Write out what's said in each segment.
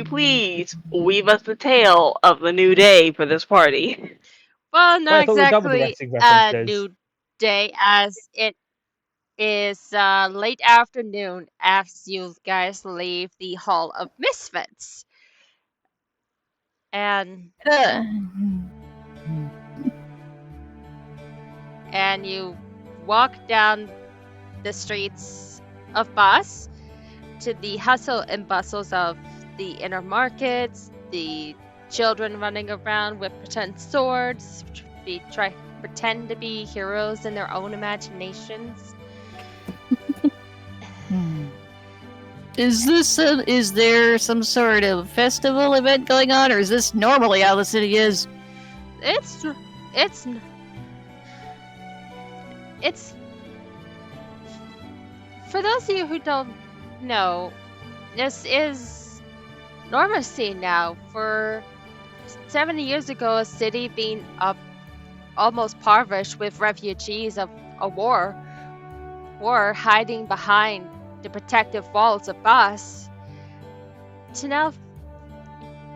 you please weave us the tale of the new day for this party? Well, Well, I not thought we were done with the exactly waxing a references. new day, as it is late afternoon as you guys leave the Hall of Misfits. And you walk down the streets of Bos to the hustle and bustles of the inner markets, the children running around with pretend swords, pretend to be heroes in their own imaginations. Is there some sort of festival event going on, or is this normally how the city is? It's for those of you who don't know, this is normalcy now. For 70 years ago, a city being almost impoverished with refugees of a war hiding behind the protective walls of Bos, to now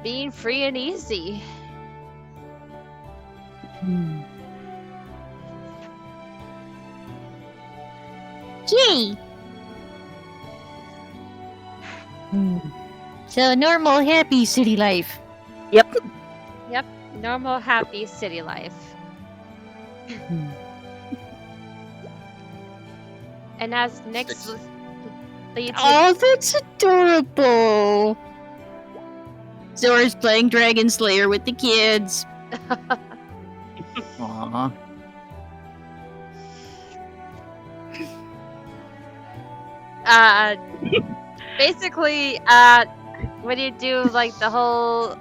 being free and easy. Gee. So normal, happy city life. Yep. Normal, happy city life. And as Nyx leads you... Oh, that's adorable. Zora's playing Dragon Slayer with the kids. Aww. Basically, when you do like the whole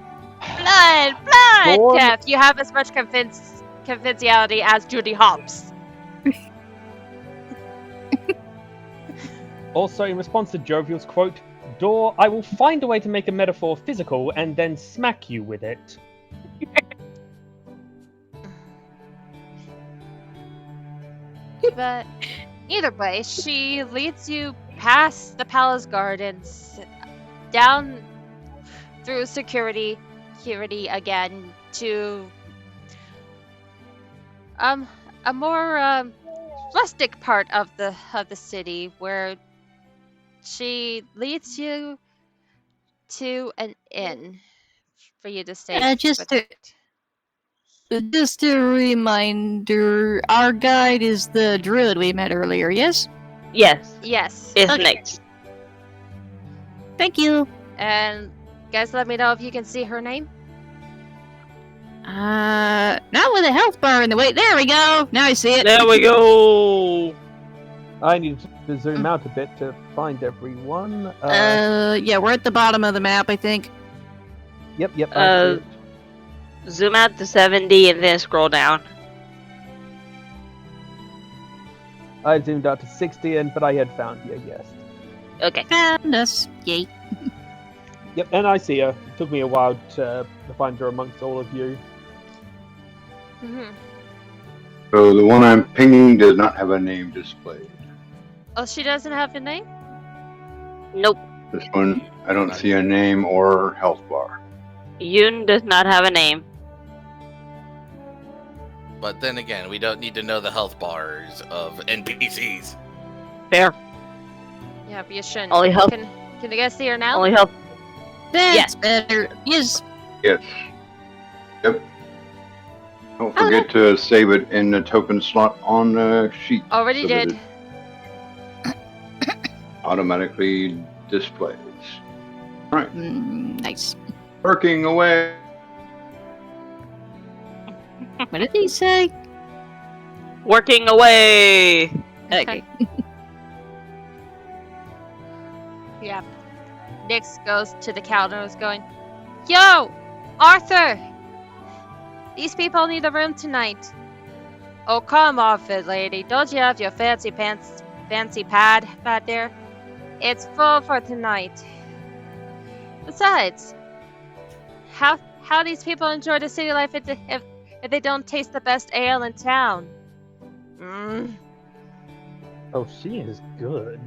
blood Dawn- tap, you have as much conviviality as Judy Hopps. Also, in response to Jovial's quote, Door, I will find a way to make a metaphor physical and then smack you with it. But either way, she leads you past the palace gardens, down through security again, to a more rustic part of the city, where she leads you to an inn for you to stay. Just a reminder, our guide is the druid we met earlier, yes? Yes, Yes. it's Okay. Nyx. Thank you. And guys, let me know if you can see her name. Not with a health bar in the way. There we go. Now I see it. There we go. I need to zoom out a bit to find everyone. Yeah, we're at the bottom of the map, I think. Yep, I see it. Zoom out to 70 and then scroll down. I zoomed out to 60, but I had found you, yes. Okay. Found us. Yay. Yep, and I see her. It took me a while to find her amongst all of you. Mm-hmm. So the one I'm pinging does not have a name displayed. Oh, she doesn't have a name? Nope. This one, I don't see a name or health bar. Yoon does not have a name. But then again, we don't need to know the health bars of NPCs. Fair. Yeah, but you shouldn't. Only health. Can you guys see her now? Only help. That's better. Yes. Yes. Yep. Don't forget to save it in the token slot on the sheet. Already so that did. it automatically displays. Alright. Nice. Working away. What did he say? Working away. Okay. Yeah. Nyx goes to the counter and is going, Yo! Arthur! These people need a room tonight. Oh, come off it, lady. Don't you have your fancy pad back there? It's full for tonight. Besides, how these people enjoy the city life if they don't taste the best ale in town? Oh, she is good.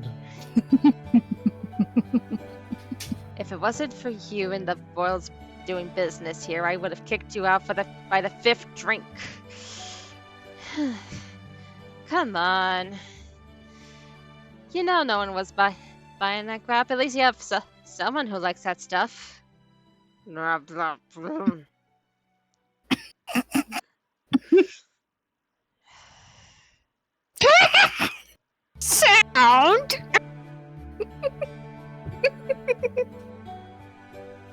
If it wasn't for you and the Royals doing business here, I would have kicked you out by the 5th drink. Come on. You know no one was buying that crap. At least you have someone who likes that stuff. Blah, blah, blah. Sound.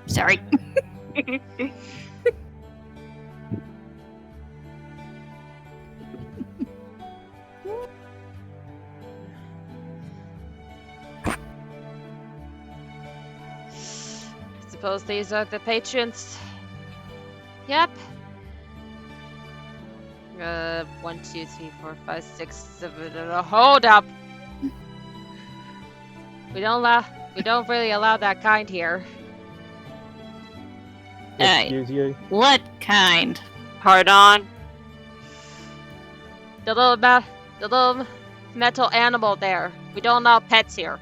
Sorry. Suppose these are the patrons. Yep. 1, 2, 3, 4, 5, 6, 7. Hold up. We don't really allow that kind here. Excuse you. What kind? Hard on. The little metal animal there. We don't allow pets here.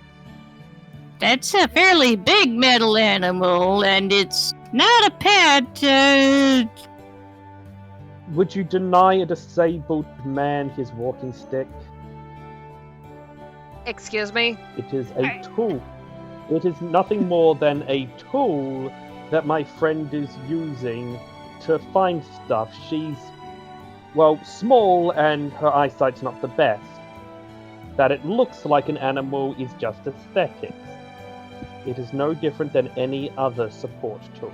That's a fairly big metal animal, and it's not a pet. Would you deny a disabled man his walking stick? Excuse me? It is a tool. It is nothing more than a tool that my friend is using to find stuff. She's, well, small and her eyesight's not the best. That it looks like an animal is just aesthetics. It is no different than any other support tool.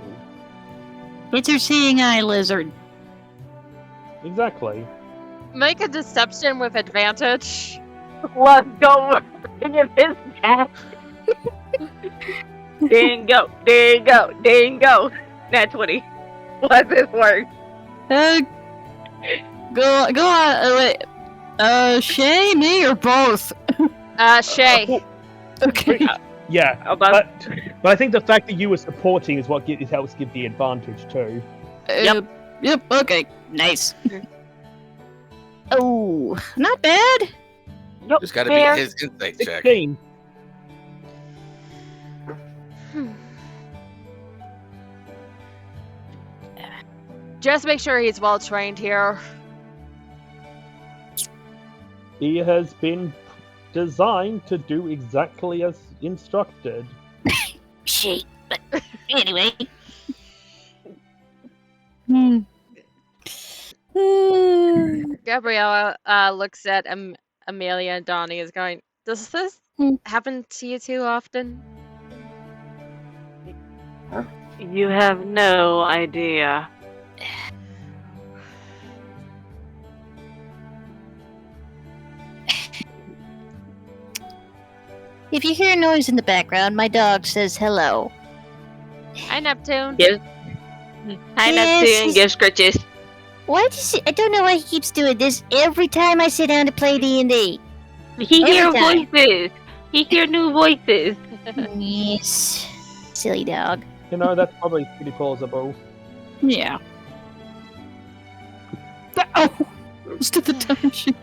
It's her seeing eye lizard. Exactly. Make a deception with advantage. Let's go. Bring him his back. Dingo. Nat 20. Let this work. Go on. Wait. Shay, me, or both? Shay. Okay. Yeah, About but I think the fact that you were supporting is what helps give the advantage too. Yep. Yep. Okay. Nice. Oh, not bad. Nope, Just gotta fair. beat his insight check. 16. Just make sure he's well trained here. He has been designed to do exactly as instructed. Shit. But anyway. Hmm. Gabriella looks at Amelia and Donnie is going, does this happen to you too often? You have no idea. If you hear a noise in the background, my dog says hello. Hi, Neptune. Hi, Yes, Neptune. Give scritches. Why does he, I don't know why he keeps doing this every time I sit down to play D&D. He hear Every time. voices. He hear new voices. Yes. Silly dog. You know, that's probably pretty plausible. Yeah. Oh! Stood the time sheet.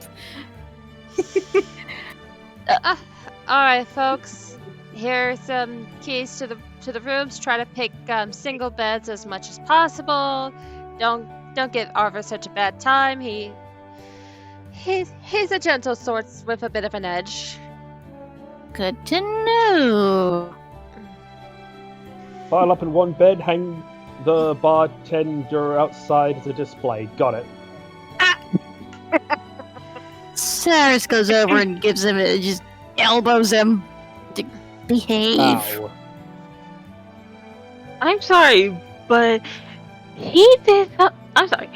Alright, folks. Here's some keys to the rooms. Try to pick single beds as much as possible. Don't give Arthur such a bad time. He's a gentle sort with a bit of an edge. Good to know. Pile up in one bed, hang the bartender outside as a display. Got it. Cyrus goes over and gives him just elbows him to behave. Ow. I'm sorry, but he did. I'm sorry,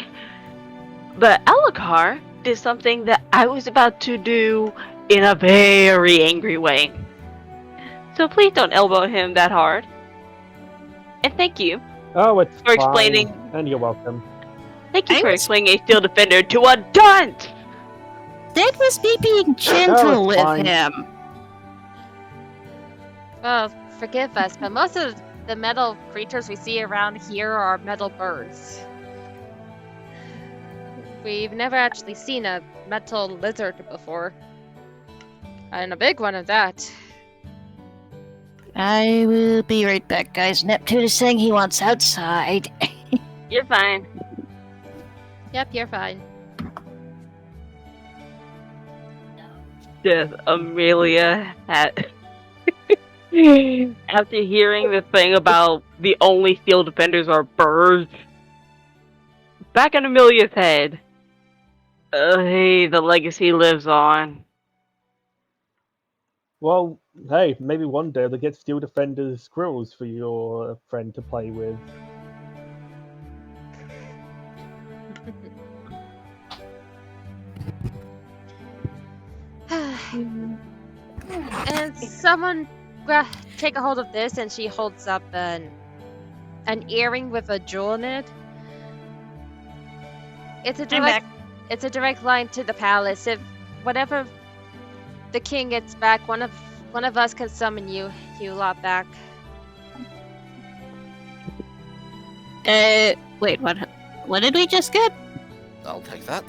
but Alucard did something that I was about to do in a very angry way. So please don't elbow him that hard. And thank you Oh, it's for fine. explaining. And you're welcome. Thank you I for was- explaining a steel defender to a dunce. That was me being gentle with fine. him. Well, forgive us, but most of the metal creatures we see around here are metal birds. We've never actually seen a metal lizard before. And a big one of that. I will be right back, guys. Neptune is saying he wants outside. You're fine. Yep, you're fine. Yes, Amelia had. After hearing the thing about the only field defenders are birds, back in Amelia's head, hey, the legacy lives on. Well, hey, maybe one day they'll get Steel Defenders squirrels for your friend to play with. And someone take a hold of this, and she holds up an earring with a jewel in it. It's a direct line to the palace. If whenever the king gets back, one of us can summon you lot back. Wait, what did we just get? I'll take that.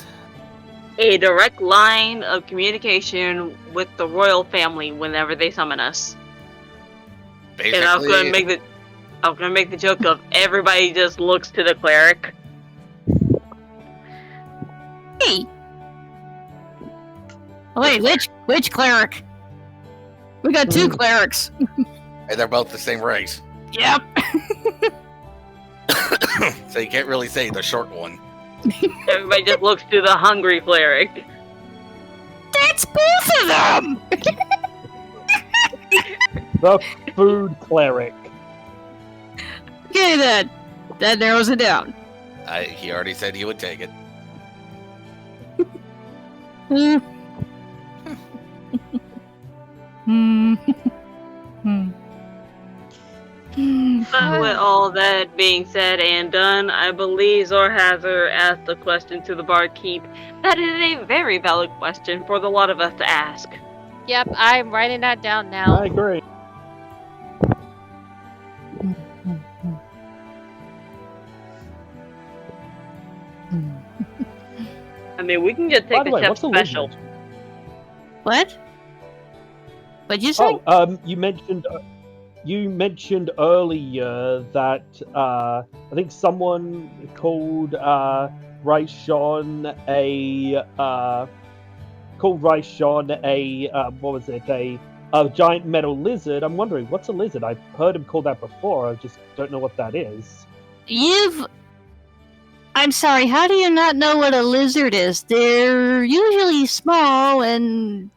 A direct line of communication with the royal family whenever they summon us. Basically, And I'm gonna make the joke of everybody just looks to the cleric. Hey! Oh, wait, which cleric? We got two clerics. and they're both the same race. Yep. So you can't really say the short one. Everybody just looks to the hungry cleric. That's both of them! The food cleric. Okay, then. That narrows it down. He already said he would take it. Hmm. Hmm. Hmm. But with all that being said and done, I believe Zorhazar asked a question to the barkeep. That is a very valid question for the lot of us to ask. Yep, I'm writing that down now. I agree. I mean, we can just By take the the way, chef what's a special. lizard? What? What'd you say? Oh, you mentioned earlier that I think someone called Raishon what was it, a giant metal lizard. I'm wondering, what's a lizard? I've heard him call that before. I just don't know what that is. I'm sorry, how do you not know what a lizard is? They're usually small and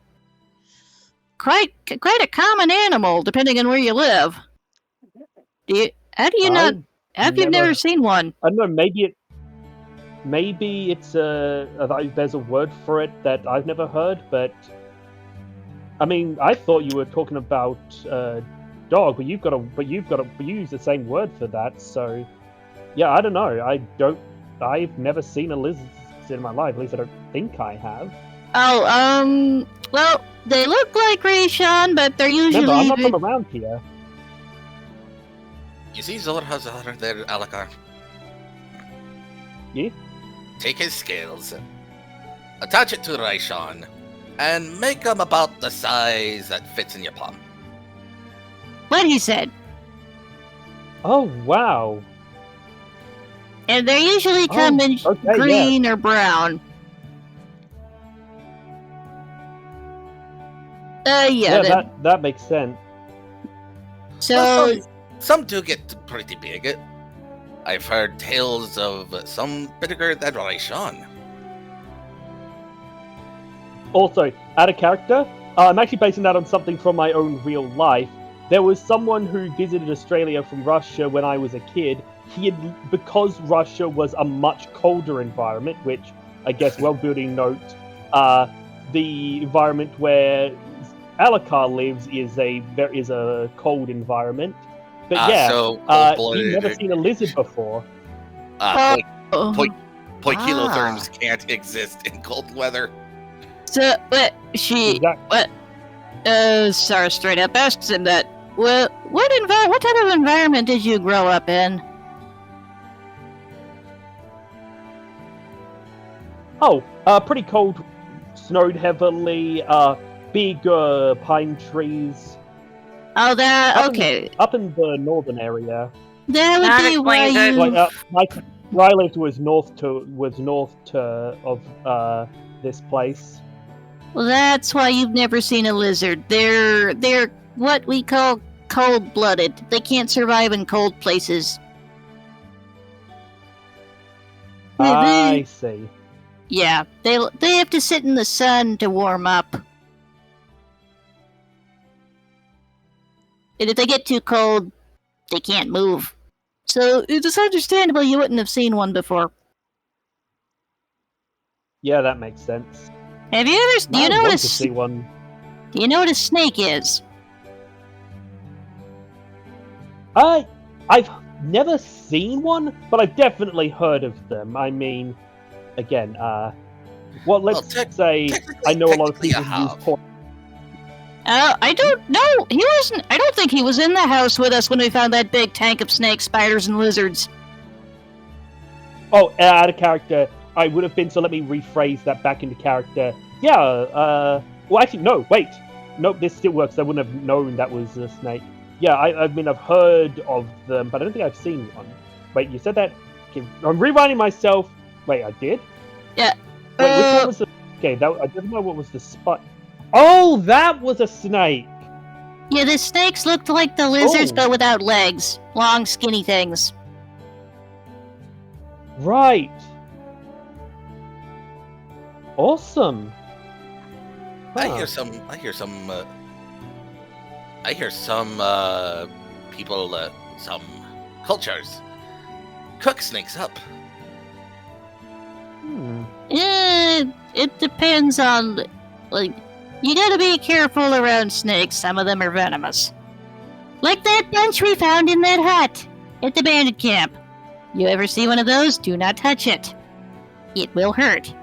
quite a common animal, depending on where you live. How do you not? Have you never seen one? I don't know. Maybe it's there's a word for it that I've never heard, but I mean, I thought you were talking about dog, but you use the same word for that. So yeah, I don't know. I've never seen a lizard in my life. At least I don't think I have. Oh, well, they look like Raishon, but they're usually. Remember, I'm not from around here. You see Zorhazar there, Alakar? Yeah? Take his scales, attach it to Raishon, and make them about the size that fits in your palm. What he said. Oh wow! And they usually come in green or brown. Yeah, that makes sense. So Well, some do get pretty big. I've heard tales of some bigger than Raishon. Also, out of character, I'm actually basing that on something from my own real life. There was someone who visited Australia from Russia when I was a kid. Because Russia was a much colder environment, which I guess well-building note, the environment where Alakar lives is a cold environment. But you've never seen a lizard before. Point kilotherms can't exist in cold weather. So, Sarah straight up asks him that. What type of environment did you grow up in? Oh, pretty cold, snowed heavily, big pine trees. Oh, that Up okay. Up in the northern area. That would That be why explains it. you. Where I lived was north of this place. Well, that's why you've never seen a lizard. They're what we call cold-blooded. They can't survive in cold places. I see. Yeah, they have to sit in the sun to warm up. And if they get too cold, they can't move. So it's understandable you wouldn't have seen one before. Yeah, that makes sense. Have you ever? Do you I know what want to see one. Do you know what a snake is? I've never seen one, but I've definitely heard of them. I mean, again, let's say I know a lot of technically people I use have. poison. I don't know. He wasn't. I don't think he was in the house with us when we found that big tank of snakes, spiders, and lizards. Oh, out of character, I would have been. So let me rephrase that back into character. Yeah. Well, actually, no. Wait. Nope. This still works. I wouldn't have known that was a snake. Yeah. I mean, I've heard of them, but I don't think I've seen one. Wait. You said that. Okay, I'm rewriting myself. Wait. I did. Yeah. Wait. Which one was the? Okay. I didn't know what was the spot. Oh, that was a snake. Yeah, the snakes looked like the lizards, Oh. but without legs. Long, skinny things. Right. Awesome. I Huh. hear some people, some cultures cook snakes up. It depends on, like, you gotta be careful around snakes. Some of them are venomous. Like that bunch we found in that hut at the bandit camp. You ever see one of those? Do not touch it. It will hurt.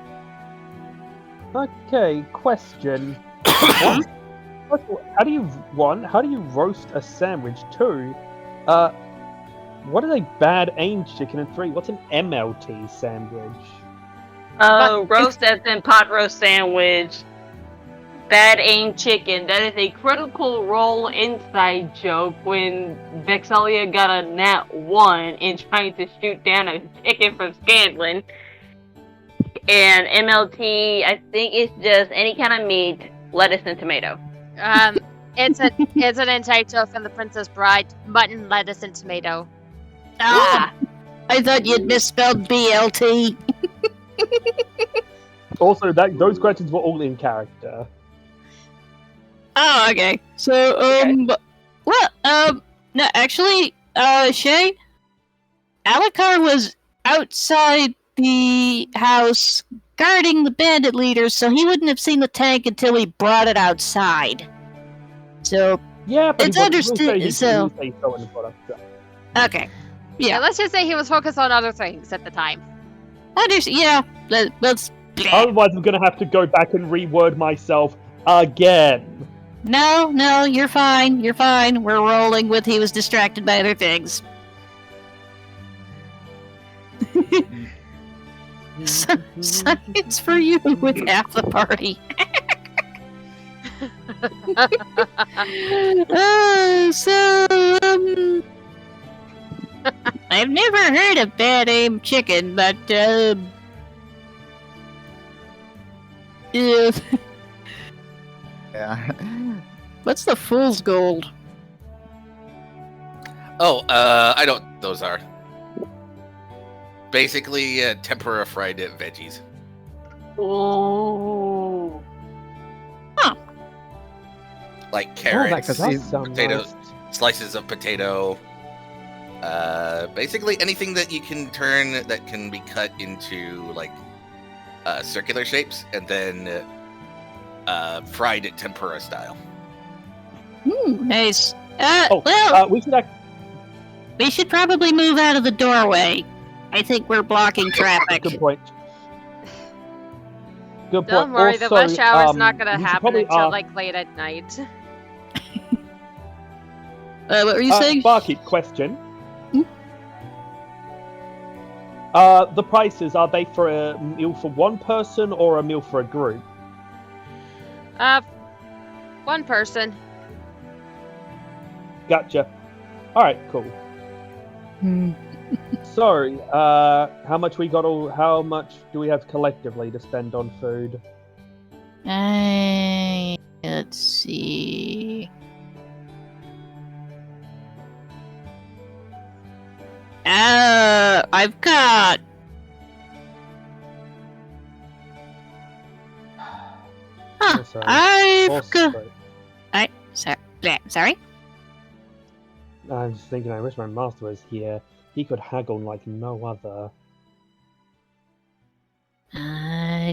Okay, question. How do you roast a sandwich? 2, what is a bad aim chicken? And 3, what's an MLT sandwich? Roast as in pot roast sandwich. Bad aim chicken. That is a critical role inside joke when Vexelia got a nat 1 in trying to shoot down a chicken from Scanlan. And MLT, I think it's just any kind of meat, lettuce, and tomato. It's an inside joke from The Princess Bride: mutton, lettuce, and tomato. Ah! I thought you'd misspelled BLT. Also, those questions were all in character. Oh, okay. So, no, actually, Shay, Alucard was outside the house guarding the bandit leaders, so he wouldn't have seen the tank until we brought it outside. So, Yeah, but It's he understood, He so- didn't say so in the product. okay. Yeah, Let's just say he was focused on other things at the time. let's... Otherwise, I'm gonna have to go back and reword myself again. No, you're fine, We're rolling with he was distracted by other things. Science for you with half the party. I've never heard of bad aim chicken, but yeah. Yeah. What's the fool's gold? Oh, I know what those are. Basically, tempura fried veggies. Ooh. Like carrots, that does sound potatoes, nice. slices of potato. Basically anything that you can turn that can be cut into like circular shapes and then fried at tempura style. Nice. We should probably move out of the doorway. I think we're blocking traffic. Good point. Good point. Don't worry, the Also, rush hour is not going to we should happen probably until ask- like late at night. What were you saying? Barkeep, question. The prices, are they for a meal for one person or a meal for a group? One person. Gotcha. Alright, cool. So, how much do we have collectively to spend on food? Let's see. I've got. Huh, Oh, sorry. I've got. Sorry. Sorry? I was thinking, I wish my master was here. He could haggle like no other.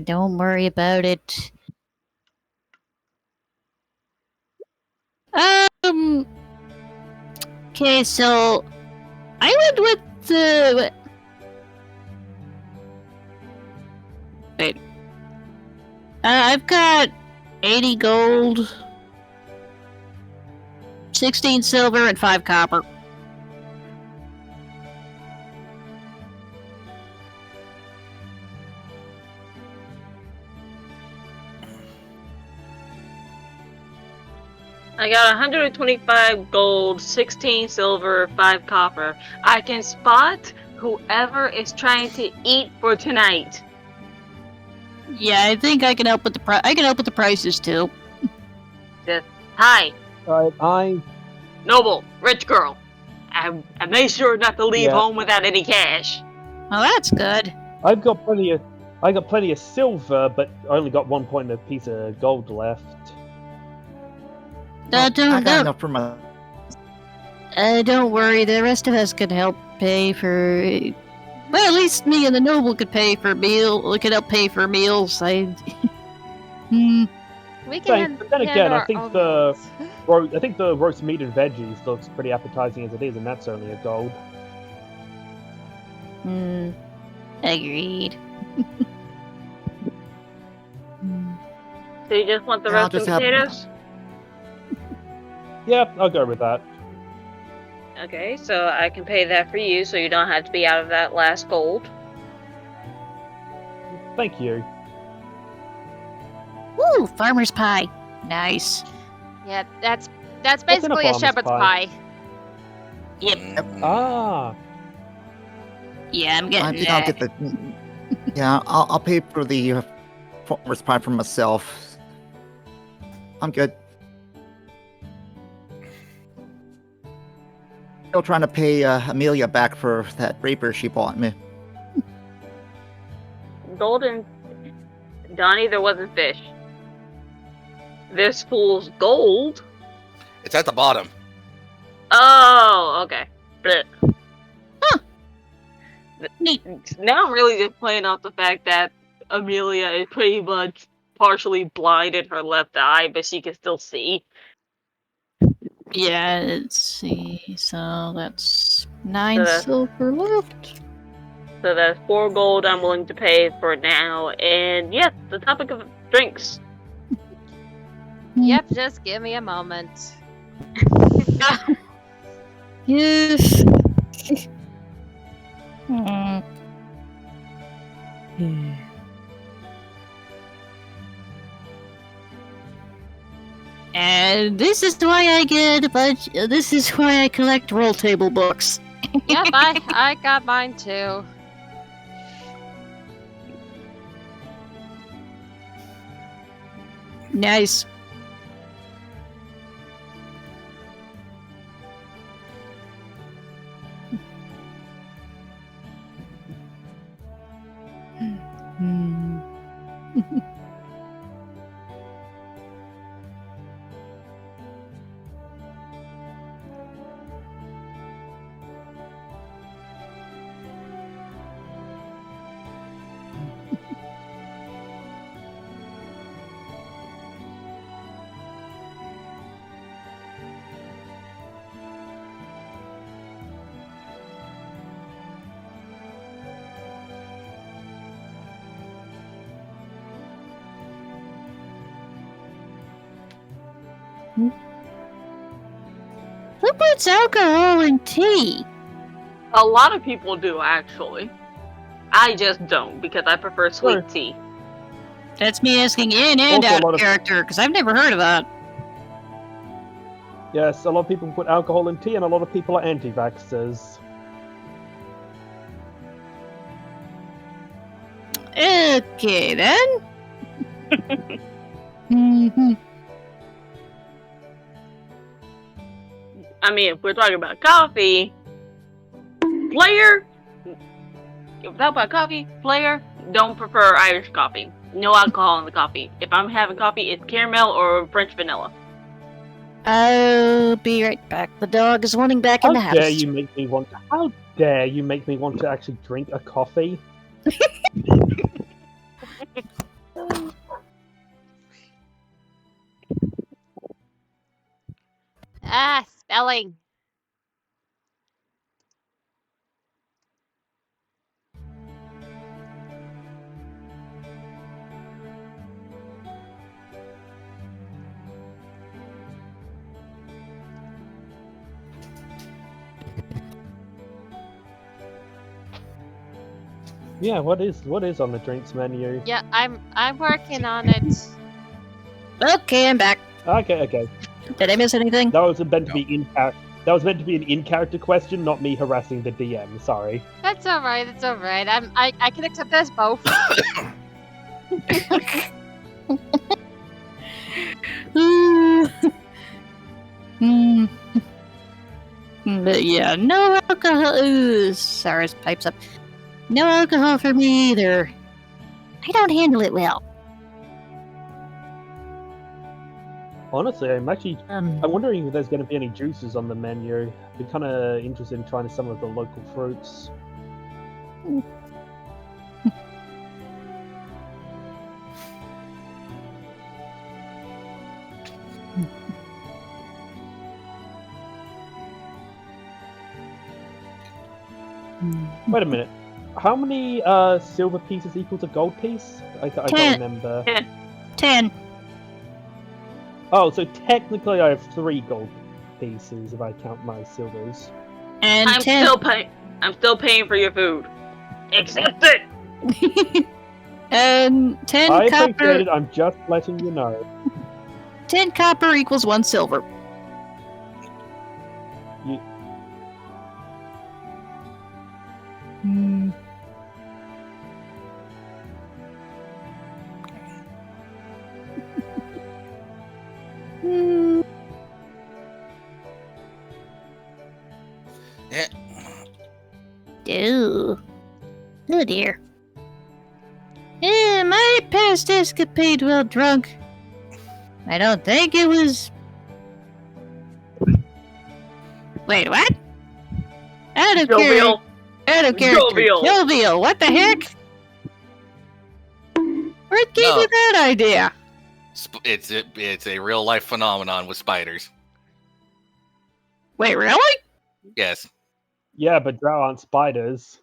Don't worry about it. Okay, so I went with the. Wait. I've got 80 gold, 16 silver, and 5 copper. I got 125 gold, 16 silver, 5 copper. I can spot whoever is trying to eat for tonight. Yeah, I think I can help with the I can help with the prices too. Just, hi, I noble, rich girl. I made sure not to leave Yeah. home without any cash. Well, that's good. I've got plenty of silver, but I only got 1 point of piece of gold left. I got Don't enough for my. don't worry. The rest of us can help pay for. Well, at least me and the noble could pay for meal. We could help pay for meals. We Thanks, can. but then hand again, I our think own the- meals. I think the roast meat and veggies looks pretty appetizing as it is, and that's only a gold. Agreed. So you just want the Yeah, I'll roasted just have- potatoes? Yeah, I'll go with that. Okay, so I can pay that for you, so you don't have to be out of that last gold. Thank you. Woo! Farmer's pie. Nice. Yeah, that's in a basically a farmer's shepherd's pie? pie. Yep. Ah, Yeah, I'm I getting think I'll that. get the. Yeah, I'll pay for the farmer's pie for myself. I'm good. Still trying to pay Amelia back for that rapier she bought me. Golden. Donnie, there wasn't fish. This fool's gold? It's at the bottom. Oh, okay. Blech. Neat. Now I'm really just playing off the fact that Amelia is pretty much partially blind in her left eye, but she can still see. Yeah, let's see. So that's 9 So silver left. So that's 4 gold I'm willing to pay for now. And yes, the topic of drinks. Yep, just give me a moment. Yes. And this is why I get a bunch. This is why I collect roll table books. Yep, I got mine too. Nice. Who puts alcohol in tea? A lot of people do, actually. I just don't, because I prefer sweet Sure. tea. That's me asking in and Also a out lot of of- character, because I've never heard of that. Yes, a lot of people put alcohol in tea, and a lot of people are anti-vaxxers. Okay, then. Mhm. I mean, if we're talking about coffee, player. If we're talking about coffee, player don't prefer Irish coffee. No alcohol in the coffee. If I'm having coffee, it's caramel or French vanilla. I'll be right back. The dog is wanting back in the How dare house. you make me want to? How dare you make me want to actually drink a coffee? Ah, spelling. Yeah, what is on the drinks menu? Yeah, I'm working on it. Okay, I'm back. Okay. Did I miss anything? That was meant to be That was meant to be an in-character question, not me harassing the DM. Sorry. That's alright, it's alright. I can accept this both. Hmm. But yeah, no alcohol. Ooh, Cyrus pipes up. No alcohol for me either. I don't handle it well. Honestly, I'm wondering if there's going to be any juices on the menu. I'd be kind of interested in trying some of the local fruits. Wait a minute. How many silver pieces equals a gold piece? I can't remember. 10. Oh, so technically I have 3 gold pieces if I count my silvers. And I'm 10. still paying for your food. Accept it. And 10 I copper. appreciate it, I'm just letting you know. 10 copper equals 1 silver. You... Hmm. Hmm. Yeah. Ooh. Oh dear. Yeah, my past escapade while drunk. I don't think it was. Wait, what? Out of character. Jovial. Out of character. Jovial. Jovial. What the heck? Where gave No. you that idea? It's a real life phenomenon with spiders. Wait, really? Yes. Yeah, but drow aren't spiders.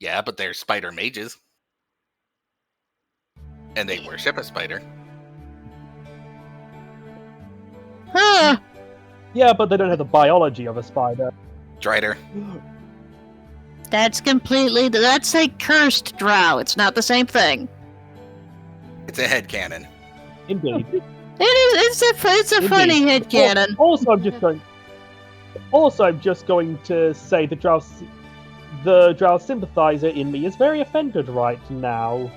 Yeah, but they're spider mages. And they worship a spider. Huh. Yeah, but they don't have the biology of a spider. Drider. That's a cursed drow. It's not the same thing. It's a headcanon. Indeed. It's a funny headcanon. Also, I'm just going to say the drow sympathizer in me is very offended right now.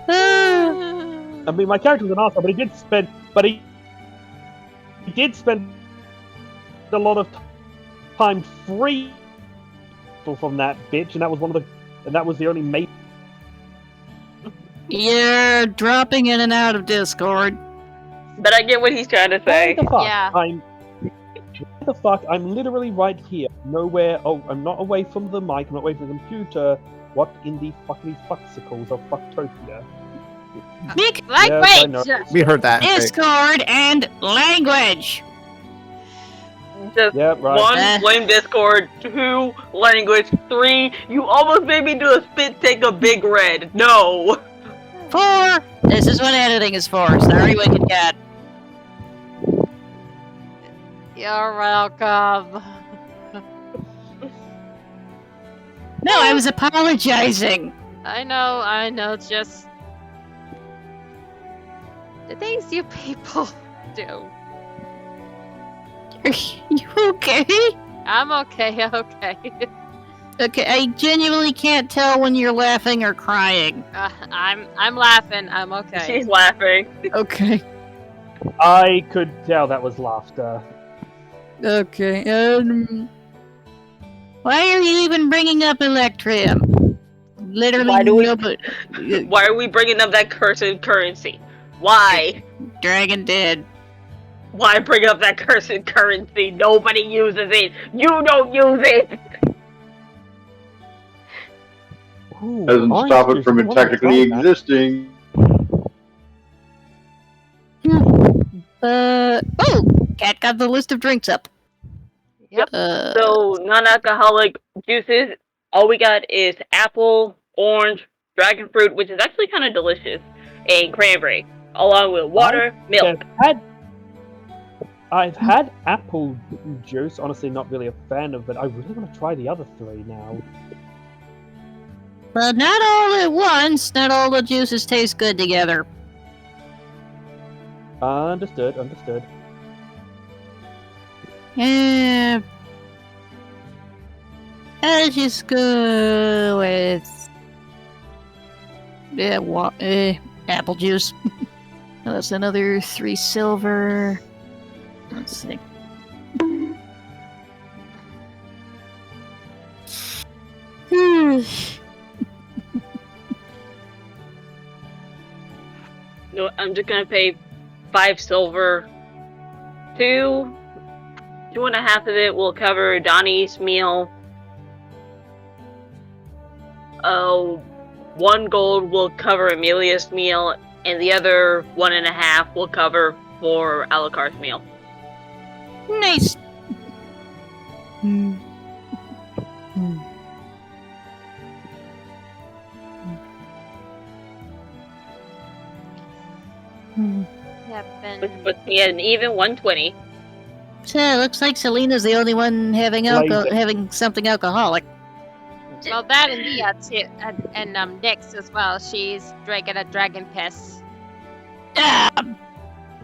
I mean, my character was an asshole, but he did spend a lot of time free from that bitch, and that was the only mate. You're dropping in and out of Discord. But I get what he's trying to say. What the fuck? Yeah. What the fuck? I'm literally right here. Nowhere. Oh, I'm not away from the mic. I'm not away from the computer. What in the fucking fucksicles of Fucktopia? Big Yes, I know. Language! We heard that. Discord and language. Just Yeah, right. 1, blame Discord. 2, language. 3, you almost made me do a spit take of Big Red. No. 4. This is what editing is for. Sorry, Wicked Cat. You're welcome. No, I was apologizing. I know, just... The things you people do. You okay? I'm okay, okay. Okay, I genuinely can't tell when you're laughing or crying. I'm laughing. I'm okay. She's laughing. Okay. I could tell that was laughter. Okay. Why are you even bringing up Electrium? Literally Why do we- nobody. Why are we bringing up that cursed currency? Why? Dragon dead. Why bring up that cursed currency? Nobody uses it. You don't use it. Ooh, Doesn't orange stop it juice, from I it wanna technically try that. existing. Oh, Cat got the list of drinks up. Yep. So non-alcoholic juices, all we got is apple, orange, dragon fruit, which is actually kind of delicious, and cranberry, along with water, milk. I've had apple juice. Honestly, not really a fan of it. I really want to try the other three now. But not all at once. Not all the juices taste good together. Understood. Yeah. Let's just go with apple juice. That's another 3 silver. Let's see. No, I'm just gonna pay 5 silver. 2.5 of it will cover Donnie's meal. 1 gold will cover Amelia's meal, and the other 1.5 will cover for Alucard's meal. Nice. Yep, Which and puts me at an even 120. So it looks like Selena's the only one having having something alcoholic. well, that and Mia too, and Nyx as well. She's drinking a dragon piss. Ah,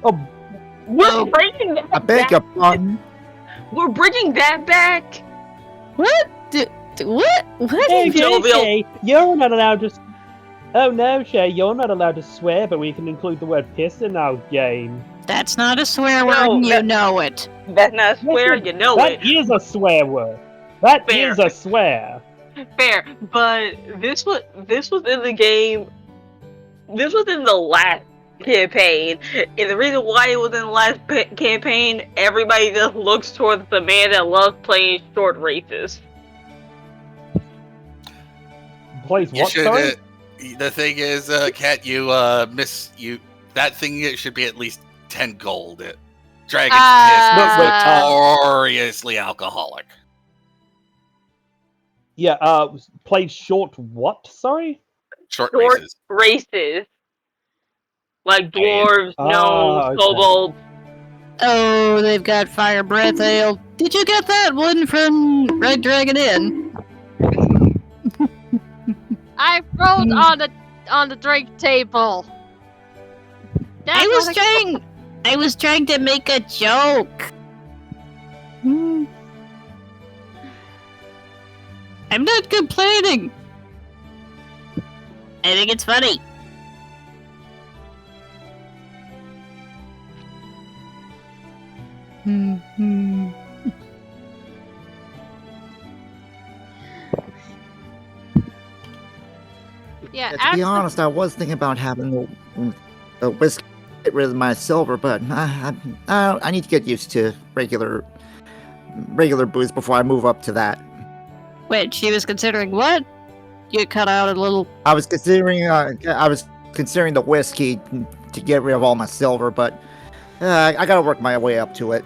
Oh, We're bringing that I beg your back. pardon. We're bringing that back. what? What? What? hey, Jovial. Shay, you're not allowed to. Oh no, Shay, you're not allowed to swear, but we can include the word piss in our game. That's not a swear word, No, and you that- know it. That's not a swear, Listen, you know That it. is a swear word. That Fair. is a swear. Fair, but this was in the game. This was in the last campaign, and the reason why it was in the last campaign, everybody just looks towards the man that loves playing short races. Plays You what? should. Sorry. The thing is, Kat, you miss you. That thing should be at least 10 gold. Dragon's piss is notoriously alcoholic. Yeah. Plays short what? Sorry. Short Short races. races, like dwarves, Ah, gnomes, okay. kobolds. Oh, they've got fire breath ale. Did you get that one from Red Dragon Inn? I rolled on the drink table. That's I was trying to make a joke. I'm not complaining. I think it's funny. Yeah, To be honest, I was thinking about having the whiskey get rid of my silver, but I need to get used to regular booze before I move up to that. Wait, she was considering what? You cut out a little. I was considering the whiskey to get rid of all my silver, but I gotta work my way up to it.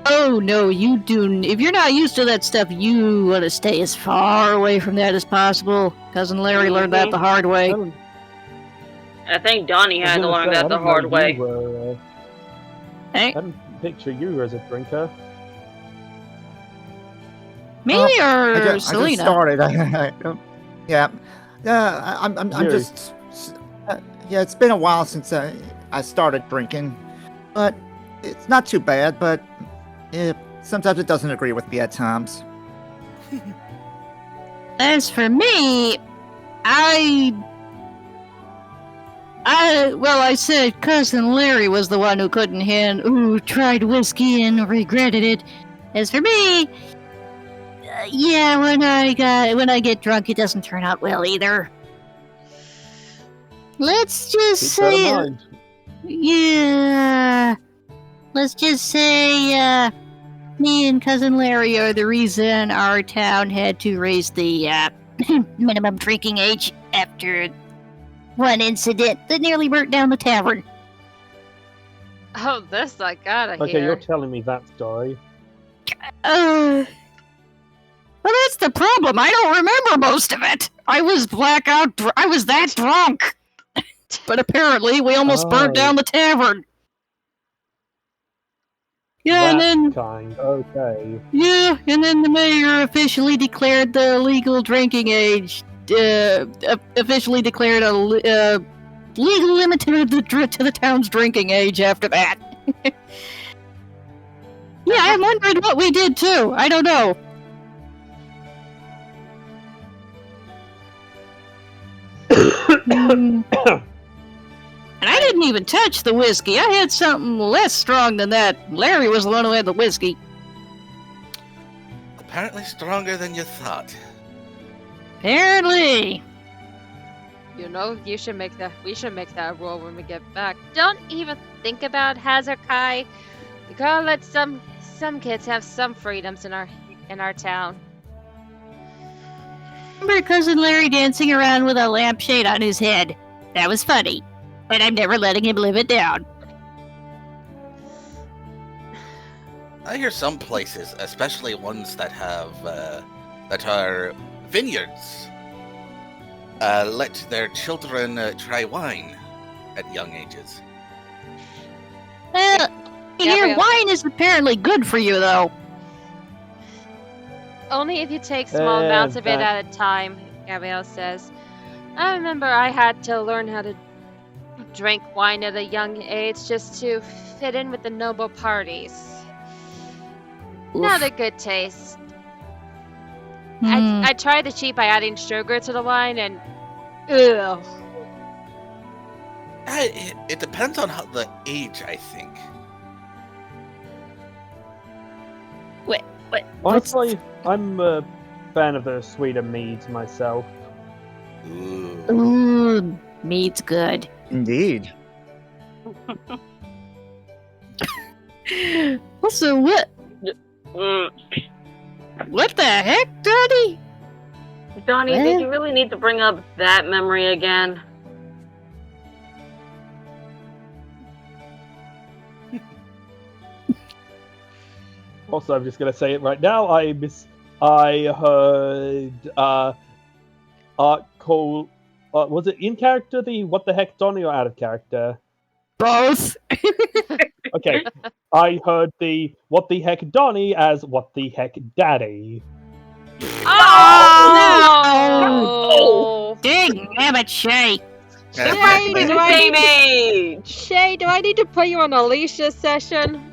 Oh no, you do. If you're not used to that stuff, you want to stay as far away from that as possible. Cousin Larry learned that the hard way. I think Donnie had to learn that the hard way. Hey, I didn't picture you as a drinker. me I or just Selena? started. I'm Yuri. just. Yeah, it's been a while since I I started drinking, but it's not too bad. But sometimes it doesn't agree with me at times. As for me, I said cousin Larry was the one who tried whiskey and regretted it. As for me, yeah, when I get drunk, it doesn't turn out well either. Let's just Keep that in say, mind. yeah, let's just say, me and cousin Larry are the reason our town had to raise the minimum drinking age after one incident that nearly burnt down the tavern. Oh, this I gotta Okay, hear. you're telling me that story. Well, that's the problem. I don't remember most of it. I was blackout. I was that drunk. But apparently, we almost burnt Oh. down the tavern. Yeah, and That then kind. Okay. the mayor officially declared the legal drinking age. Officially declared a legal limit to the town's drinking age after that. Yeah, I'm wondering what we did too. I don't know. And I didn't even touch the whiskey. I had something less strong than that. Larry was the one who had the whiskey. Apparently stronger than you thought. Apparently. You know, we should make that rule when we get back. Don't even think about Hazukai. We gotta let some kids have some freedoms in our town. Remember cousin Larry dancing around with a lampshade on his head? That was funny. But I'm never letting him live it down. I hear some places, especially ones that have that are vineyards, let their children try wine at young ages. Well, here, Gabrielle. wine is apparently good for you, though. Only if you take small amounts of it at a time, Gabrielle says. I remember I had to learn how to drink wine at a young age just to fit in with the noble parties. Not a good taste. I tried the cheat by adding sugar to the wine and... Ugh. It depends on the age, I think. Honestly, I'm a fan of the sweeter meads myself. Ooh. Ooh, meat's good. Indeed. Also, what the heck, Daddy? Donnie, Well- did you really need to bring up that memory again? Also, I'm just gonna say it right now. I heard Art Cole. Was it in character the what the heck Donnie or out of character? Both. Okay, I heard the what the heck Donnie as what the heck Daddy. Oh! Dang nabbit, Shay. We're the same age! Shay, do I need to put you on Alicia's session?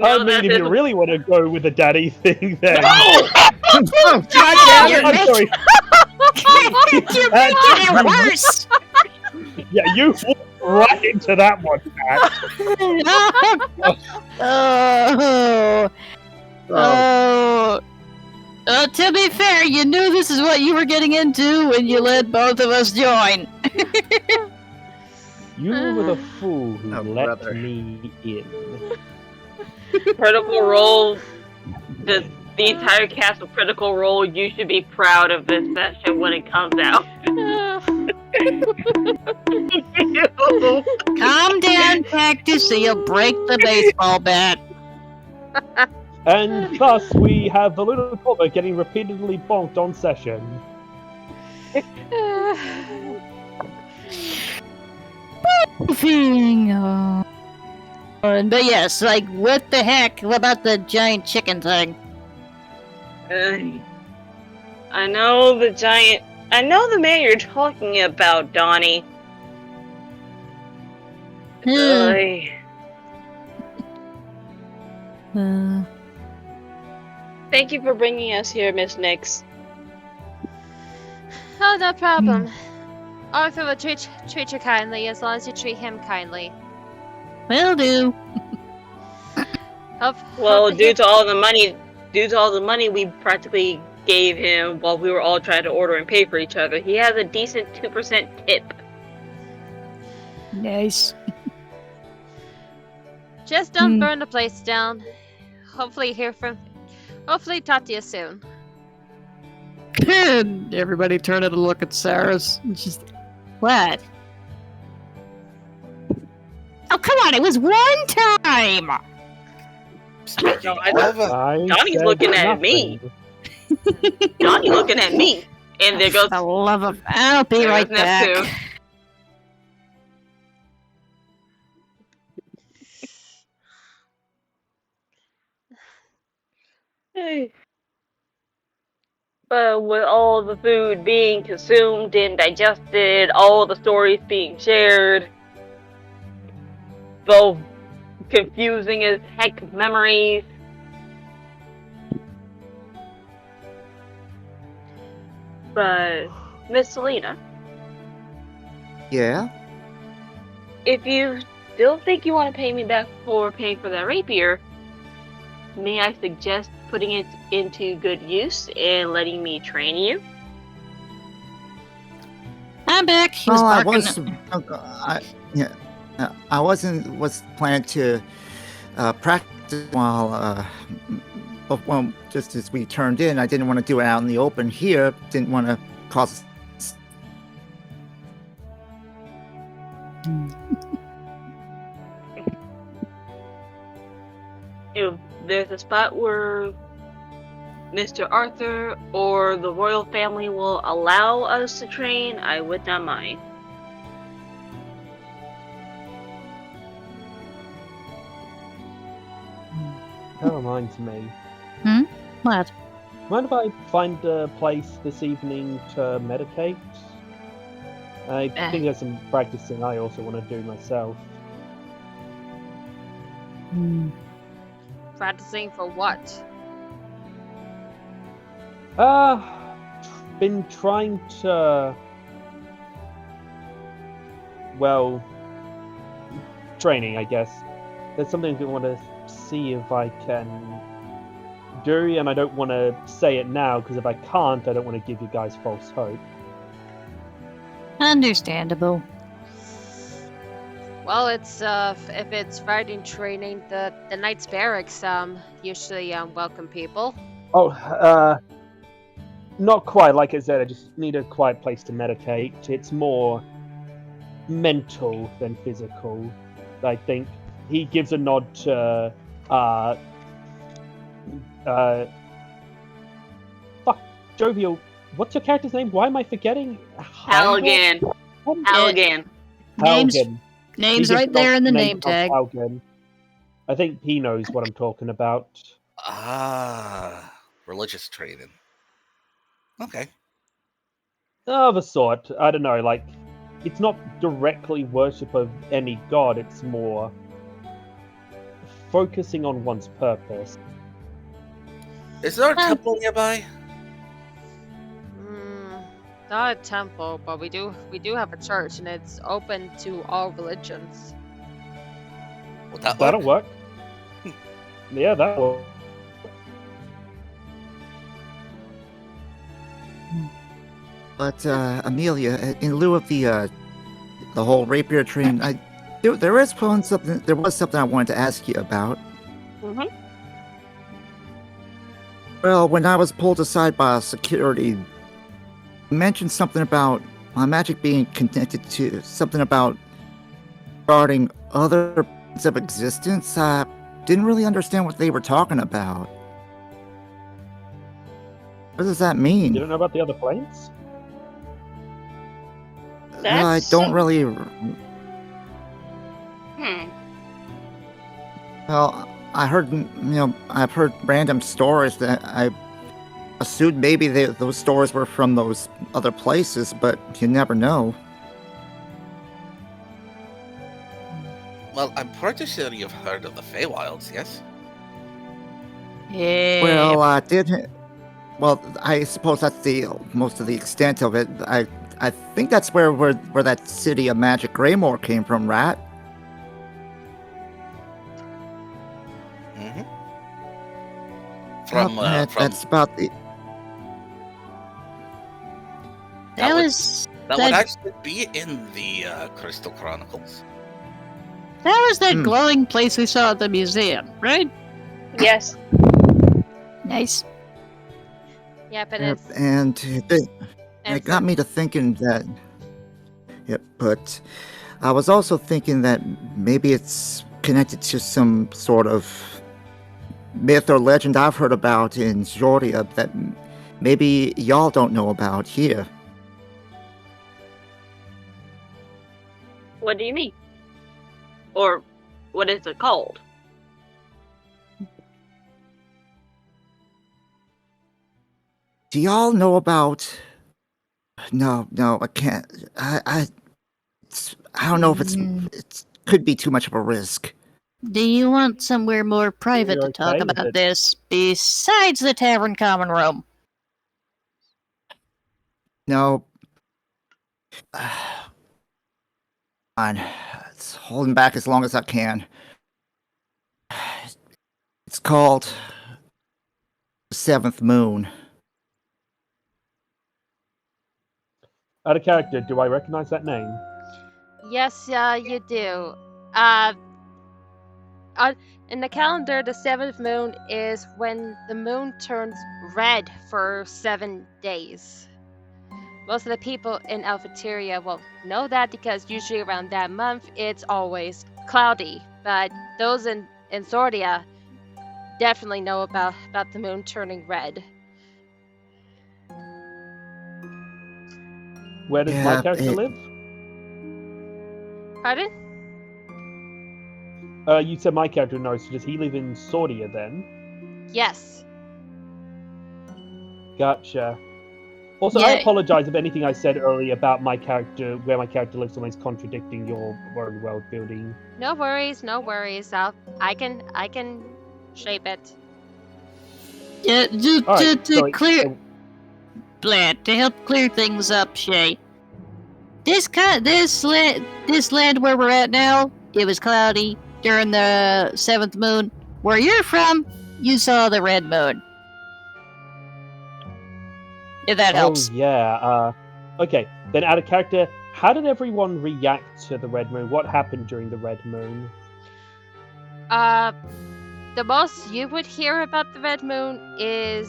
I mean, if you really want to go with the daddy thing, then Oh, You're I'm sorry. You're making it worse. Yeah, you walked right into that one, Pat. To be fair, you knew this is what you were getting into when you let both of us join. You were the fool who Oh, let brother. me in. Critical Role, the entire cast of Critical Role, you should be proud of this session when it comes out. Calm down, Cactus, so you'll break the baseball bat. And thus, we have the little Cobra getting repeatedly bonked on session. But yes, like, what the heck about the giant chicken thing? I know the man you're talking about, Donnie. Oy. Uh, Thank you for bringing us here, Miss Nix. Oh, no problem. Arthur will treat you kindly as long as you treat him kindly. will do. Well, Hope he- due to all the money we practically gave him while we were all trying to order and pay for each other, he has a decent 2% tip. Nice. just don't Hmm. burn the place down. Hopefully talk to you soon. And everybody turned to look at Saris. And she's, what? Oh, come on! It was one time. Speaking No, I of, Johnny's said looking at me. nothing. Johnny looking at me, and there goes For the love of, I'll be there right goes back. Neptune. Hey. But with all the food being consumed and digested, all the stories being shared, both confusing as heck memories. But, Miss Selena, Yeah? if you still think you want to pay me back for paying for that rapier, may I suggest putting it into good use and letting me train you? I'm back. He was Well, I barking. was planning to practice while well, just as we turned in. I didn't want to do it out in the open here. Didn't want to cause. If there's a spot where Mr. Arthur or the royal family will allow us to train, I would not mind. That reminds me. What? Mind if I find a place this evening to meditate? I think there's some practicing I also want to do myself. Hmm. Practicing for what? Been trying to, well, training, I guess. There's something I want to see if I can do, and I don't want to say it now, because if I can't, I don't want to give you guys false hope. Understandable. Well, it's if it's fighting training, the Knights Barracks usually welcome people. Oh, not quite. Like I said, I just need a quiet place to meditate. It's more mental than physical. I think he gives a nod to fuck, Jovial. What's your character's name? Why am I forgetting? Halligan. Halligan. Names, Halgan. names He right gives there in the name name of tag. Halgan. I think he knows what I'm talking about. religious training. Okay. Of a sort. I don't know, like, it's not directly worship of any god, it's more focusing on one's purpose. Is there a temple nearby? Not a temple, but we do have a church, and it's open to all religions. Would that That'll work? work. Yeah, that'll work. But Amelia, in lieu of the whole rapier training, there was something I wanted to ask you about. Mhm. Well, when I was pulled aside by security, you mentioned something about my magic being connected to something about regarding other planes of existence. I didn't really understand what they were talking about. What does that mean? You don't know about the other planes? I don't really. Well, I've heard random stories that I assumed maybe those stories were from those other places, but you never know. Well, I'm pretty sure you've heard of the Feywilds, yes? Yeah. Well, well, I suppose that's the most of the extent of it. I think that's where that city of Magic Greymore came from, right? Mm-hmm. That's about the. that would- was That would that- actually be in the Crystal Chronicles. that Hmm. glowing place we saw at the museum, right? Yes. Nice. Yep, and Yep, it's and it and got me to thinking that. Yep, but I was also thinking that maybe it's connected to some sort of myth or legend I've heard about in Jordia that maybe y'all don't know about here. What do you mean? Or what is it called? Do y'all know about? No, I can't. I don't know if it could be too much of a risk. Do you want somewhere more private You're to talk okay with about it. this besides the tavern common room? No. Fine. It's holding back as long as I can. It's called Seventh Moon. Out of character, do I recognize that name? yes, you do. In the calendar, the 7th moon is when the moon turns red for 7 days. Most of the people in Alphateria will know that because usually around that month it's always cloudy. But those in Zordia definitely know about the moon turning red. Where does my Yeah, character live? Pardon? You said my character knows, so does he live in Sordia then? Yes. Gotcha. Also, I Yeah. apologize if anything I said earlier about my character, where my character lives, something's contradicting your own world building. No worries, no worries. I can shape it. Yeah, Alright, to help clear things up, Shay. This land where we're at now, it was cloudy during the 7th moon. Where you're from, you saw the red moon. If that helps. Oh yeah. Okay. Then out of character, how did everyone react to the red moon? What happened during the red moon? The most you would hear about the red moon is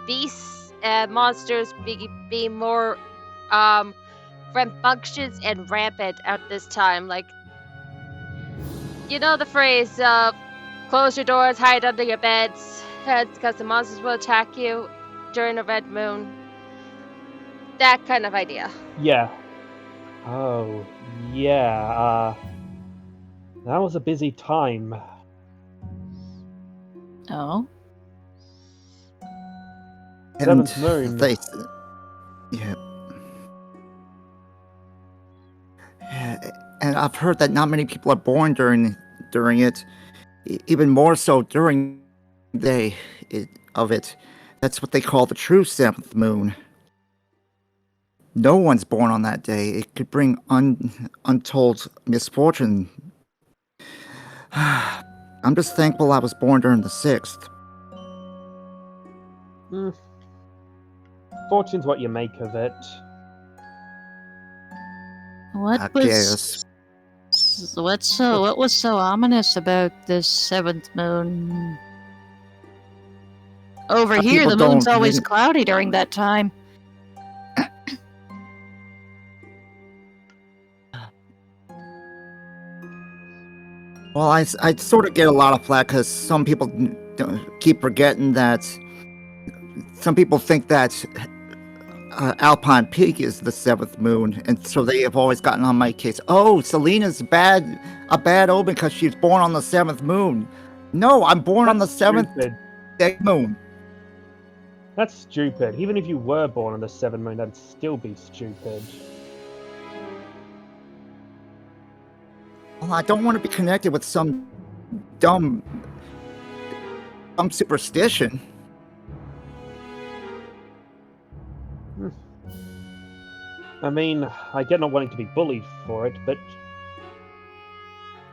beasts and monsters being more rambunctious and rampant at this time. Like, you know the phrase, close your doors, hide under your beds, because the monsters will attack you during a red moon. That kind of idea. Yeah. Oh yeah. That was a busy time. Oh. Seventh moon. Yeah. And I've heard that not many people are born during it. Even more so during the day of it. That's what they call the true 7th moon. No one's born on that day. It could bring untold misfortune. I'm just thankful I was born during the 6th. Fortune's what you make of it. What was so ominous about this 7th moon? Over here, the People moon's don't always really- cloudy during that time. Well, I sort of get a lot of flack because some people keep forgetting that. Some people think that Alpine Peak is the 7th moon, and so they have always gotten on my case. Oh, Selena's a bad omen because she's born on the 7th moon. No, I'm born on the 7th Stupid. day moon. That's stupid. Even if you were born on the 7th moon, that'd still be stupid. Well, I don't want to be connected with some dumb superstition. I mean, I get not wanting to be bullied for it, but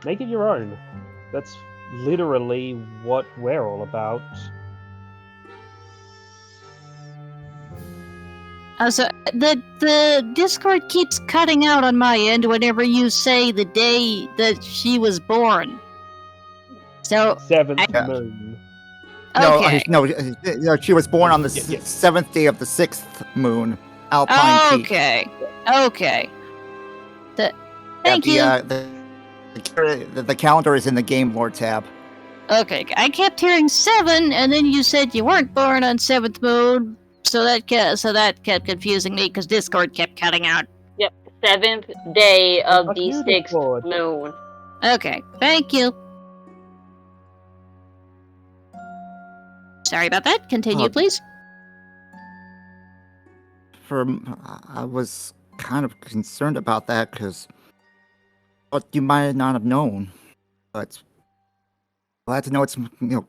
make it your own. That's literally what we're all about. So the Discord keeps cutting out on my end whenever you say the day that she was born. So Seventh I- moon. okay, No, she was born on the Yeah, yeah. 7th day of the 6th moon, Alpine Peak. okay. Thank you. The calendar is in the Game Lore tab. Okay, I kept hearing 7, and then you said you weren't born on 7th moon, so that kept confusing me because Discord kept cutting out. 7th day of Fuck the you, 6th Discord. moon. Okay, thank you. Sorry about that. Continue, please. I was kind of concerned about that because you might not have known, but glad to know it's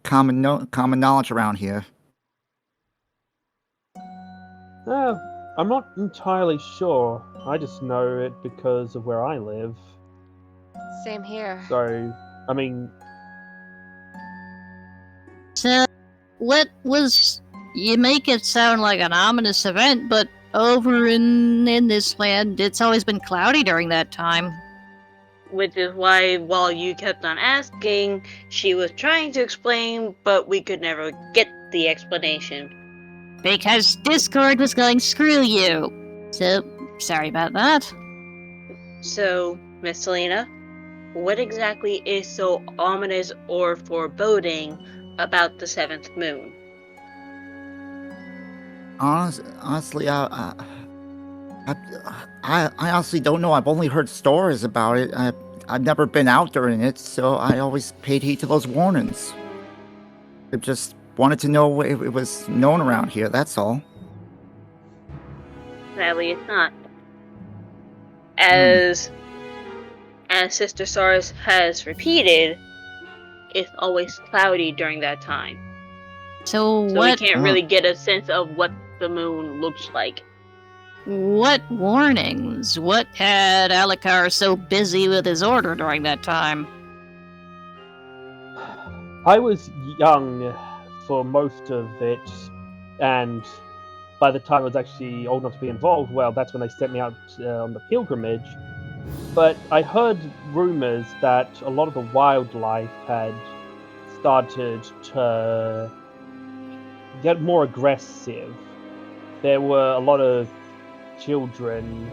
common knowledge around here. I'm not entirely sure. I just know it because of where I live. Same here. So, I mean, So, what was... You make it sound like an ominous event, but over in this land, it's always been cloudy during that time. Which is why, while you kept on asking, she was trying to explain, but we could never get the explanation. Because Discord was going, screw you. So, sorry about that. So, Miss Selena, what exactly is so ominous or foreboding about the 7th moon? Honestly, I honestly don't know. I've only heard stories about it. I've never been out during it, so I always paid heed to those warnings. I just wanted to know if it was known around here, that's all. Sadly, it's not. As Sister Sars has repeated, it's always cloudy during that time. So So what we can't really get a sense of what the moon looks like. what warnings? What had Alucard so busy with his order during that time? I was young for most of it, and by the time I was actually old enough to be involved, well, that's when they sent me out on the pilgrimage. But I heard rumors that a lot of the wildlife had started to get more aggressive. There were a lot of children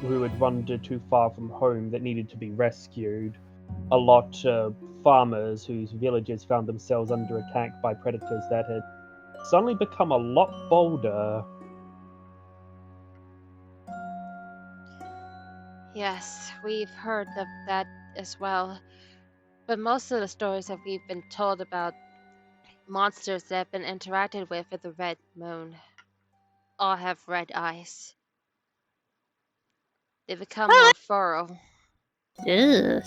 who had wandered too far from home that needed to be rescued. A lot of farmers whose villages found themselves under attack by predators that had suddenly become a lot bolder. Yes, we've heard of that as well. But most of the stories that we've been told about monsters that have been interacted with the Red Moon all have red eyes. They become more feral. Ugh.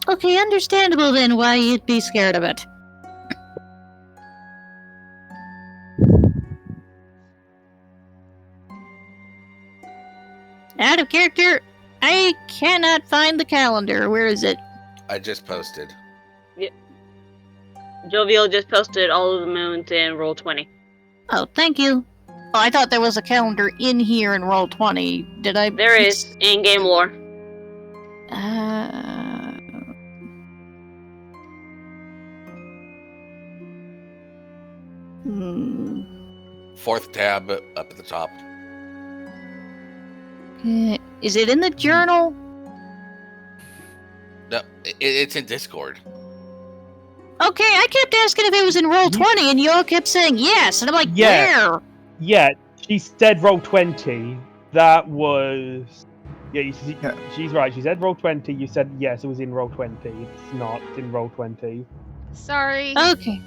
Okay, understandable then why you'd be scared of it. Out of character, I cannot find the calendar. Where is it? I just posted. Jovial just posted all of the moons in Roll20. Oh, thank you. Oh, I thought there was a calendar in here in Roll20. Did I? There is in-game lore. Fourth tab up at the top. Is it in the journal? No, it's in Discord. Okay, I kept asking if it was in Roll20, and you all kept saying yes, and I'm like, Yeah. where? Yeah, she said Roll20. That was... Yeah, she's right. She said Roll20. You said yes, it was in Roll20. It's not in Roll20. Sorry. Okay.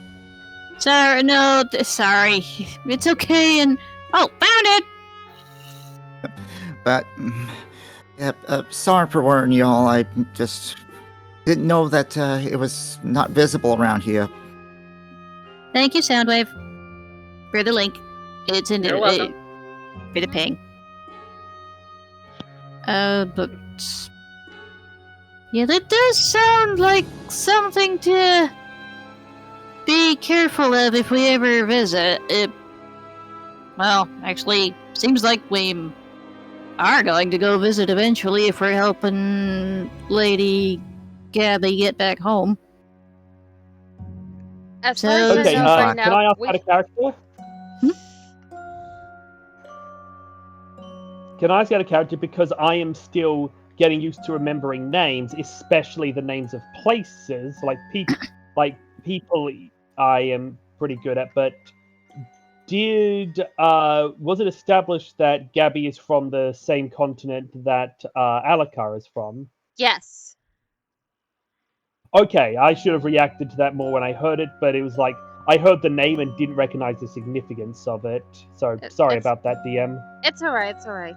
Sorry, no, sorry. It's okay, and... Oh, found it! But Sorry for warning y'all. I just didn't know that it was not visible around here. Thank you, Soundwave, for the link. It's in You're welcome. for the ping. But yeah, that does sound like something to be careful of if we ever visit. Well, actually, seems like we are going to go visit eventually if we're helping Lady Gabby get back home. As So- far as Okay, I know right can now, I ask out of character? Can I ask out of character because I am still getting used to remembering names, especially the names of places, like people I am pretty good at, but was it established that Gabby is from the same continent that Alucard is from? yes. Okay, I should have reacted to that more when I heard it, but it was like I heard the name and didn't recognize the significance of it. So sorry It's- about that, DM. It's alright, it's alright.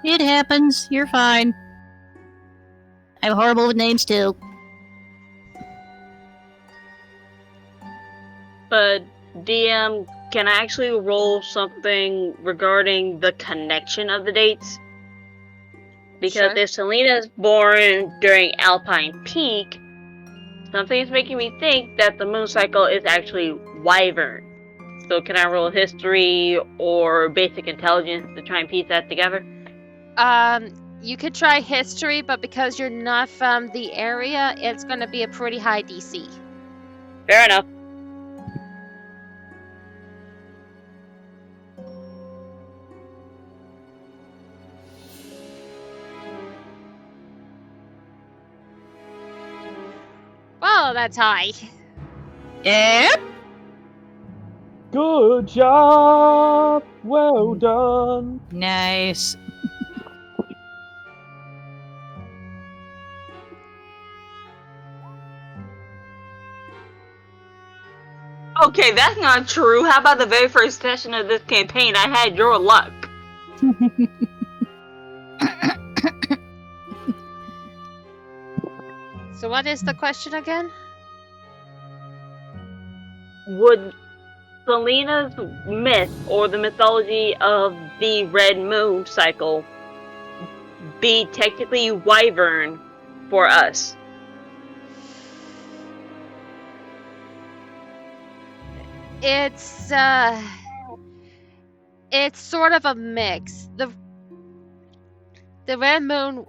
It happens. You're fine. I'm horrible with names too. But DM, can I actually roll something regarding the connection of the dates? Because Sure. if Selena's born during Alpine Peak, something's making me think that the moon cycle is actually Wyvern. So can I roll history or basic intelligence to try and piece that together? You could try history, but because you're not from the area, it's gonna be a pretty high DC. Fair enough. Well, that's high. Yep. Good job! Well done! Nice. Okay, that's not true. How about the very first session of this campaign? I had your luck. So what is the question again? Would Selena's myth or the mythology of the Red Moon cycle be technically Wyvern for us? It's sort of a mix. The red moon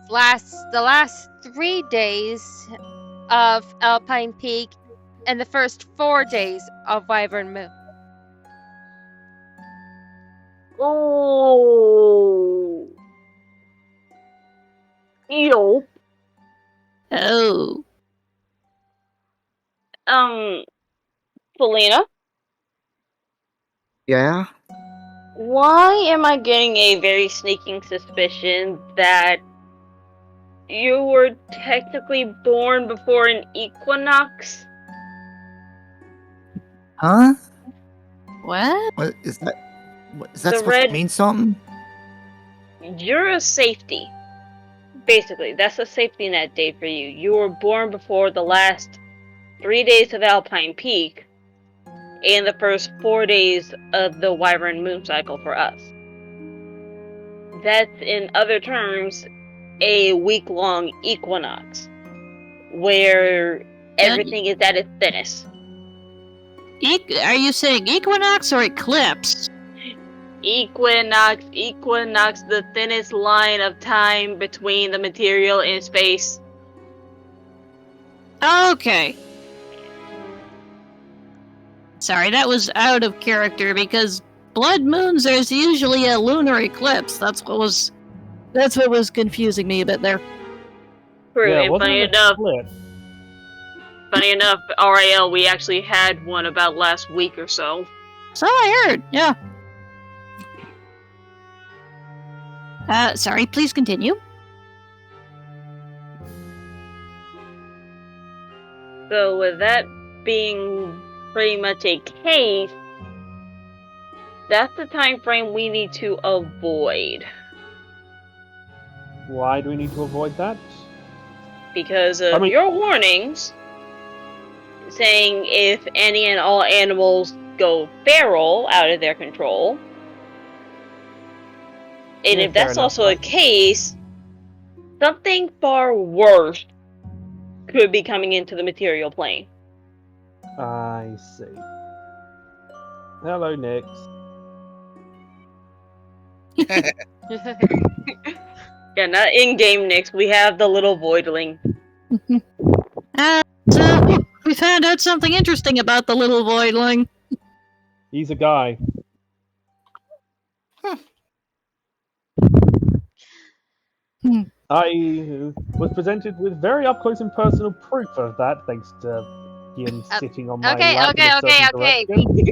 lasts the last 3 days of Alpine Peak and the first 4 days of Wyvern Moon. Oh. Yo. Oh. Selena, Yeah? why am I getting a very sneaking suspicion that you were technically born before an equinox? Huh? What? What is that? Is that The supposed red- to mean something? You're a safety. Basically, that's a safety net day for you. You were born before the last 3 days of Alpine Peak and the first 4 days of the Wyvern moon cycle for us. That's, in other terms, a week-long equinox, where everything is at its thinnest. Are you saying equinox or eclipse? Equinox, the thinnest line of time between the material and space. Okay. Sorry, that was out of character because blood moons there's usually a lunar eclipse. That's what was confusing me a bit there. True, Yeah, and wasn't funny it a enough, split? RAL, we actually had one about last week or so. So I heard, yeah. Sorry, please continue. So with that being pretty much a case, that's the time frame we need to avoid. Why do we need to avoid that? Because of I mean- your warnings saying if any and all animals go feral out of their control. And Yeah, if that's fair enough, also a but- case, something far worse could be coming into the material plane. I see. Hello, Nix. Yeah, not in-game Nyx. We have the little voidling. So we found out something interesting about the little voidling. He's a guy. I was presented with very up close and personal proof of that, thanks to him sitting on my okay, lap in a okay, certain okay. direction.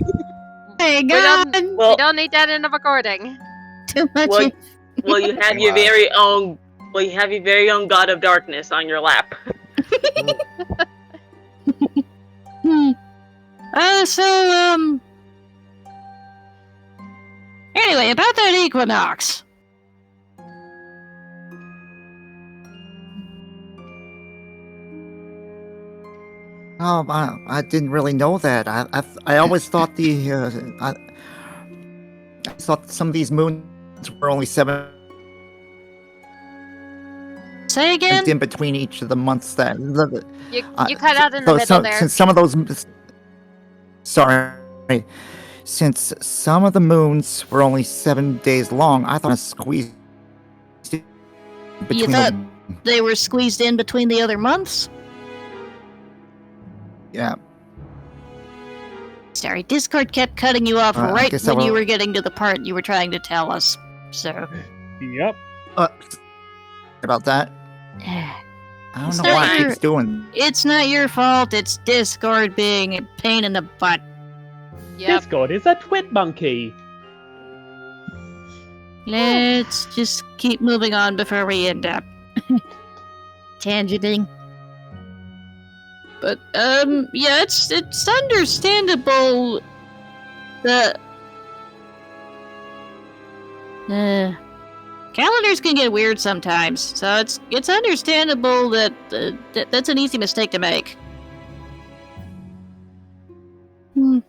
Hey, We God! don't, Well- we don't need that in a recording. Too much. Well, well, you have your very own. Well, you have your very own God of Darkness on your lap. Hmm. Anyway, about that equinox. Oh, I didn't really know that. I always thought I thought some of these moons were only 7 Say again? in between each of the months that. You cut out in the middle there. Since some of those, sorry, since some of the moons were only 7 days long, I thought I squeezed in between. thought- them. They were squeezed in between the other months? Yeah. Sorry, Discord kept cutting you off I right guess I when you will- were getting to the part you were trying to tell us. So, Yep. About that. I don't It's know not why it your- keeps doing. it's not your fault, it's Discord being a pain in the butt. Yep. Discord is a twit monkey. Let's just keep moving on before we end up tangenting. But yeah, it's understandable that calendars can get weird sometimes, so it's understandable that that's an easy mistake to make. Hmm.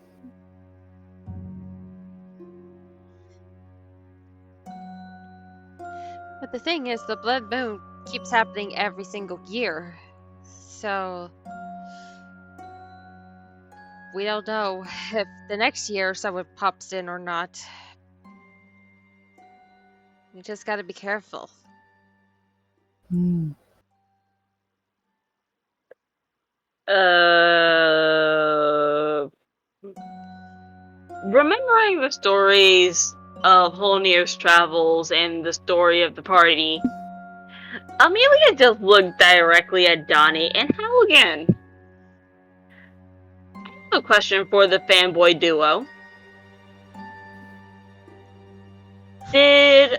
But the thing is, the blood moon keeps happening every single year. So we don't know if the next year someone pops in or not. You just gotta be careful. Remembering the stories of Holnir's travels and the story of the party, Amelia just looked directly at Donnie and Hal again. I have a question for the fanboy duo. Did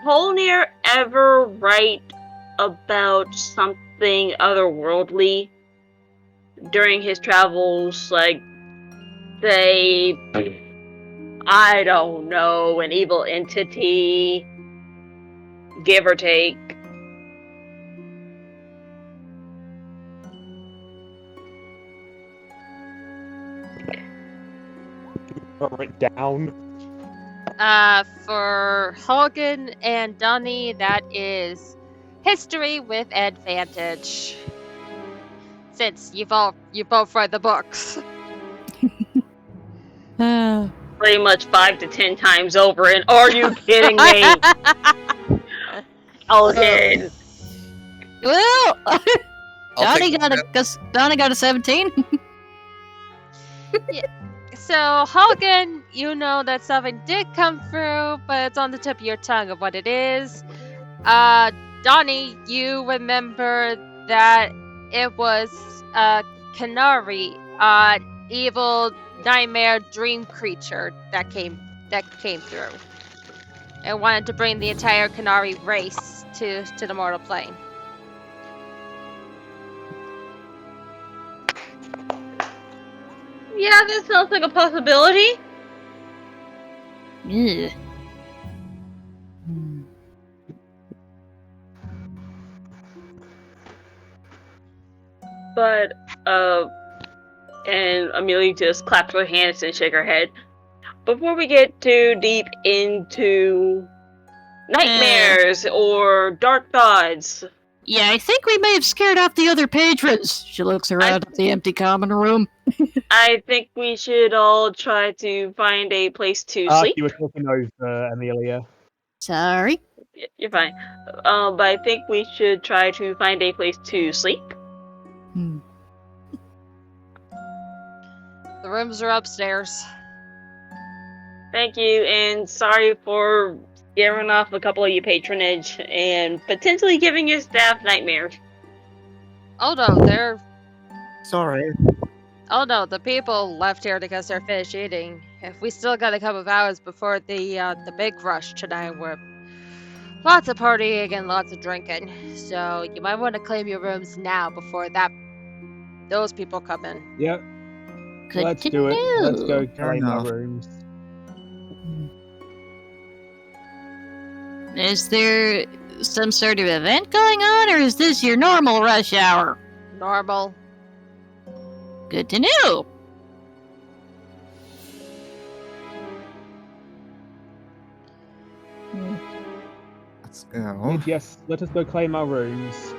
Holnir ever write about something otherworldly during his travels, like, say, I don't know, an evil entity, give or take? Wrote it down. For Hogan and Donnie, that is history with advantage. Since you both read the books. Pretty much 5 to 10 times over, and are you kidding me? Hogan. Well, I'll Donnie take got a 17. So, Hogan, you know that something did come through, but it's on the tip of your tongue of what it is. Donnie, you remember that it was a canary, evil nightmare dream creature that came through. And wanted to bring the entire canary race to the mortal plane. Yeah, that sounds like a possibility. Ugh. But and Amelia just clapped her hands and shake her head. Before we get too deep into nightmares or dark thoughts, Yeah, I think we may have scared off the other patrons. She looks around at the empty common room. I think we should all try to find a place to sleep. You were talking over Amelia. Sorry. You're fine. But I think we should try to find a place to sleep. Hmm. The rooms are upstairs. Thank you, and sorry for scaring off a couple of your patronage and potentially giving your staff nightmares. Oh no, they're. Sorry. Oh no, the people left here because they're finished eating. If we still got a couple of hours before the big rush tonight, we're lots of partying and lots of drinking. So you might want to claim your rooms now before those people come in. Yep. Good Let's to do it. Let's know. go Fair claim our enough. rooms. Is there some sort of event going on, or is this your normal rush hour? Normal. Good to know. Let's go. Yes, let us go claim our rooms.